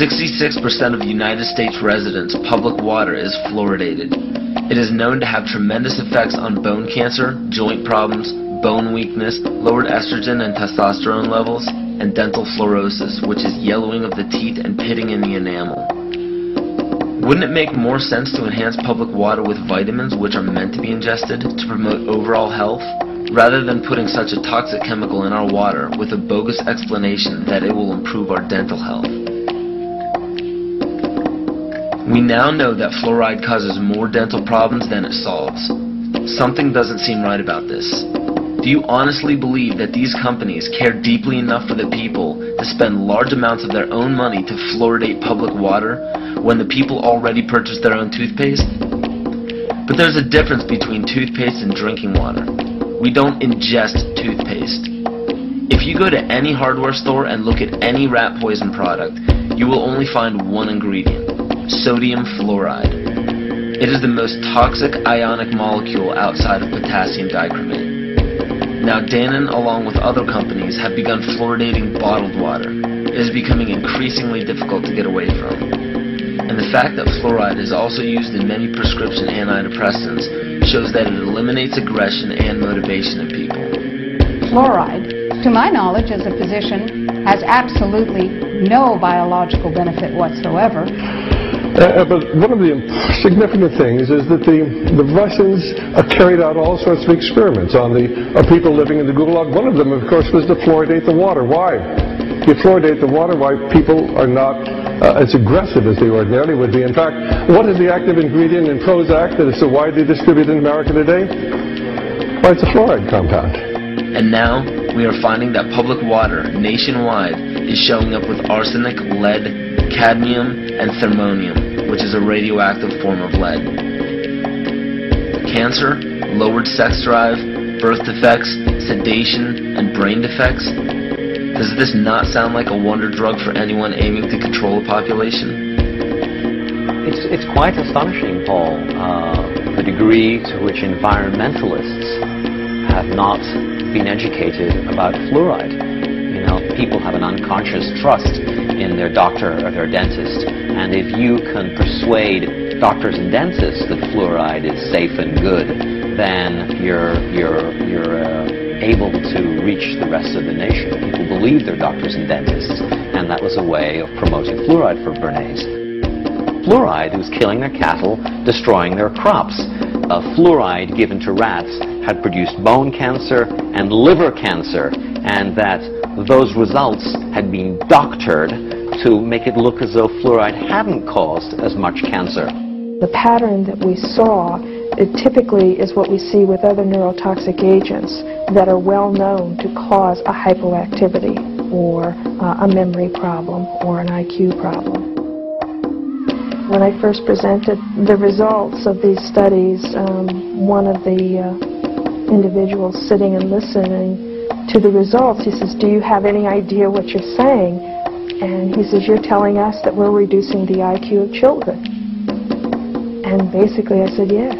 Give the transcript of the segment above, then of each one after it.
66% of United States residents' public water is fluoridated. It is known to have tremendous effects on bone cancer, joint problems, bone weakness, lowered estrogen and testosterone levels, and dental fluorosis, which is yellowing of the teeth and pitting in the enamel. Wouldn't it make more sense to enhance public water with vitamins which are meant to be ingested to promote overall health, rather than putting such a toxic chemical in our water with a bogus explanation that it will improve our dental health? We now know that fluoride causes more dental problems than it solves. Something doesn't seem right about this. Do you honestly believe that these companies care deeply enough for the people to spend large amounts of their own money to fluoridate public water when the people already purchase their own toothpaste? But there's a difference between toothpaste and drinking water. We don't ingest toothpaste. If you go to any hardware store and look at any rat poison product, you will only find one ingredient: sodium fluoride. It is the most toxic ionic molecule outside of potassium dichromate. Now Dannon, along with other companies, have begun fluoridating bottled water. It is becoming increasingly difficult to get away from. And the fact that fluoride is also used in many prescription antidepressants shows that it eliminates aggression and motivation in people. Fluoride, to my knowledge as a physician, has absolutely no biological benefit whatsoever. But one of the significant things is that the Russians carried out all sorts of experiments on the people living in the Gulag. One of them, of course, was to fluoridate the water. Why? You fluoridate the water, why people are not as aggressive as they ordinarily would be. In fact, what is the active ingredient in Prozac that is so widely distributed in America today? Well, it's a fluoride compound. And now, we are finding that public water nationwide is showing up with arsenic, lead, cadmium, and thermonium, which is a radioactive form of lead. Cancer, lowered sex drive, birth defects, sedation, and brain defects. Does this not sound like a wonder drug for anyone aiming to control a population? It's quite astonishing, Paul, the degree to which environmentalists have not been educated about fluoride. You know, people have an unconscious trust in their doctor or their dentist, and if you can persuade doctors and dentists that fluoride is safe and good, then you're able to reach the rest of the nation. People believe their doctors and dentists, and that was a way of promoting fluoride for Bernays. Fluoride was killing their cattle, destroying their crops. Fluoride given to rats had produced bone cancer and liver cancer, and that those results had been doctored to make it look as though fluoride hadn't caused as much cancer. The pattern that we saw, it typically is what we see with other neurotoxic agents that are well known to cause a hypoactivity or a memory problem or an IQ problem. When I first presented the results of these studies, one of the individuals sitting and listening to the results, he says, "Do you have any idea what you're saying?" And he says, "You're telling us that we're reducing the IQ of children." And basically I said, yes.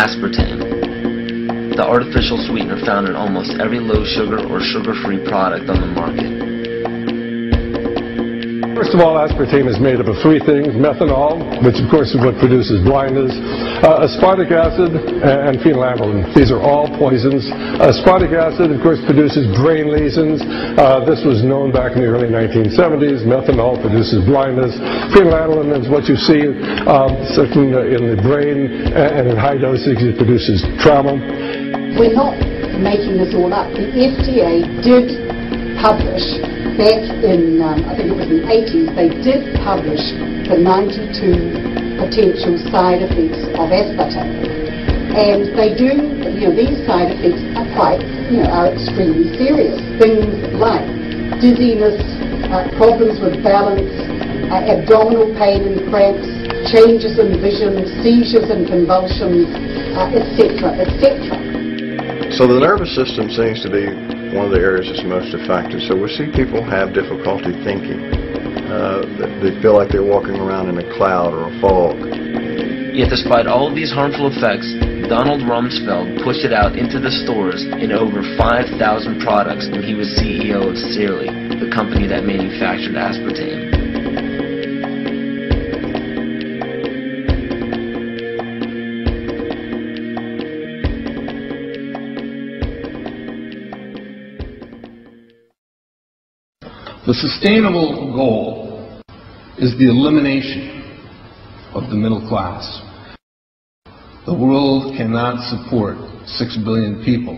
Aspartame, the artificial sweetener found in almost every low-sugar or sugar-free product on the market. First of all, aspartame is made up of three things: methanol, which of course is what produces blindness, aspartic acid, and phenylamine. These are all poisons. Aspartic acid, of course, produces brain lesions. This was known back in the early 1970s. Methanol produces blindness. Phenylamine is what you see in the brain, and in high dosage it produces trauma. We're not making this all up. The FDA did publish back in, I think it was the 80s, they did publish the 92 potential side effects of aspartame. And they do, these side effects are quite are extremely serious. Things like dizziness, problems with balance, abdominal pain and cramps, changes in vision, seizures and convulsions, etc., etc. So the nervous system seems to be one of the areas that's most affected. So we see people have difficulty thinking. They feel like they're walking around in a cloud or a fog. Yet despite all of these harmful effects, Donald Rumsfeld pushed it out into the stores in over 5,000 products when he was CEO of Searly, the company that manufactured aspartame. The sustainable goal is the elimination of the middle class. The world cannot support 6 billion people.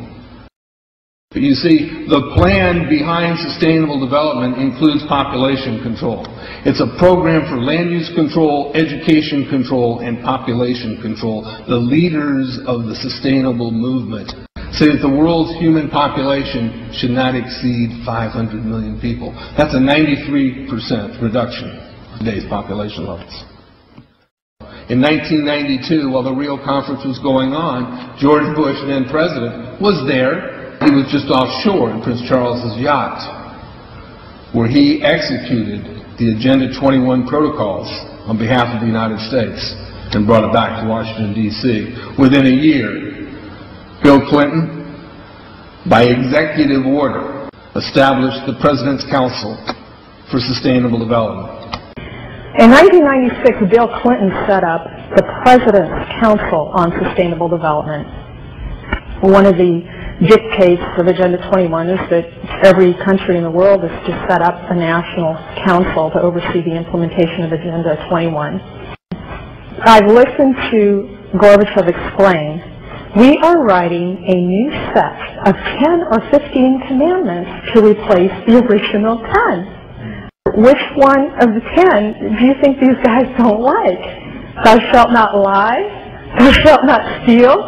But you see, the plan behind sustainable development includes population control. It's a program for land use control, education control, and population control. The leaders of the sustainable movement say that the world's human population should not exceed 500 million people. That's a 93% reduction of today's population levels. In 1992, while the Rio Conference was going on, George Bush, then president, was there. He was just offshore in Prince Charles's yacht, where he executed the Agenda 21 protocols on behalf of the United States and brought it back to Washington, D.C. Within a year, Bill Clinton, by executive order, established the President's Council for Sustainable Development. In 1996, Bill Clinton set up the President's Council on Sustainable Development. One of the dictates of Agenda 21 is that every country in the world is to set up a national council to oversee the implementation of Agenda 21. I've listened to Gorbachev explain, we are writing a new set of 10 or 15 commandments to replace the original 10. Which one of the 10 do you think these guys don't like? Thou shalt not lie, thou shalt not steal,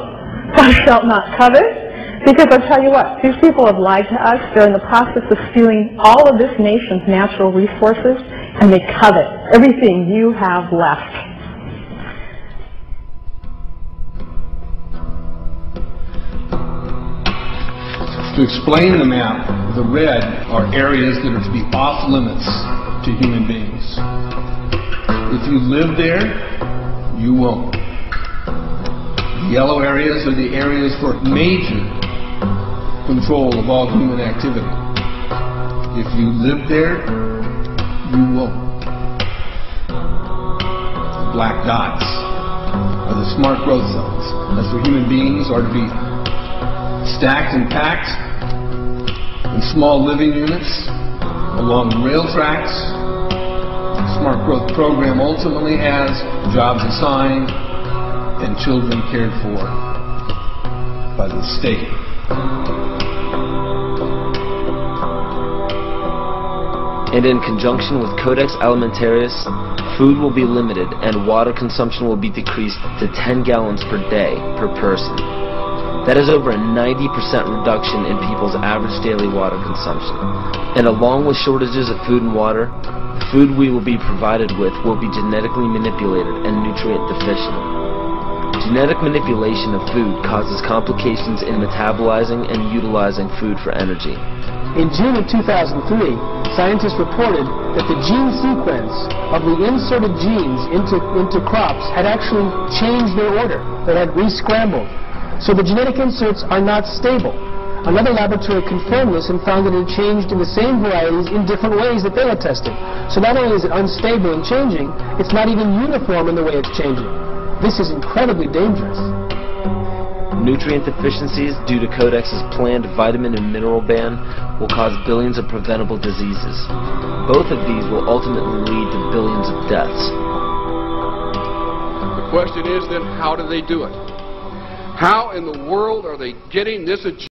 thou shalt not covet. Because I'll tell you what, these people have lied to us. They're in the process of stealing all of this nation's natural resources, and they covet everything you have left. To explain the map, the red are areas that are to be off limits to human beings. If you live there, you won't. The yellow areas are the areas for major control of all human activity. If you live there, you won't. The black dots are the smart growth zones. That's where human beings are to be stacked and packed in small living units along rail tracks. The Smart Growth Program ultimately has jobs assigned and children cared for by the state. And in conjunction with Codex Alimentarius, food will be limited and water consumption will be decreased to 10 gallons per day per person. That is over a 90% reduction in people's average daily water consumption. And along with shortages of food and water, the food we will be provided with will be genetically manipulated and nutrient deficient. Genetic manipulation of food causes complications in metabolizing and utilizing food for energy. In June of 2003, scientists reported that the gene sequence of the inserted genes into crops had actually changed their order. They had re-scrambled. So the genetic inserts are not stable. Another laboratory confirmed this and found that it had changed in the same varieties in different ways that they had tested. So not only is it unstable and changing, it's not even uniform in the way it's changing. This is incredibly dangerous. Nutrient deficiencies due to Codex's planned vitamin and mineral ban will cause billions of preventable diseases. Both of these will ultimately lead to billions of deaths. The question is then, how do they do it? How in the world are they getting this agenda?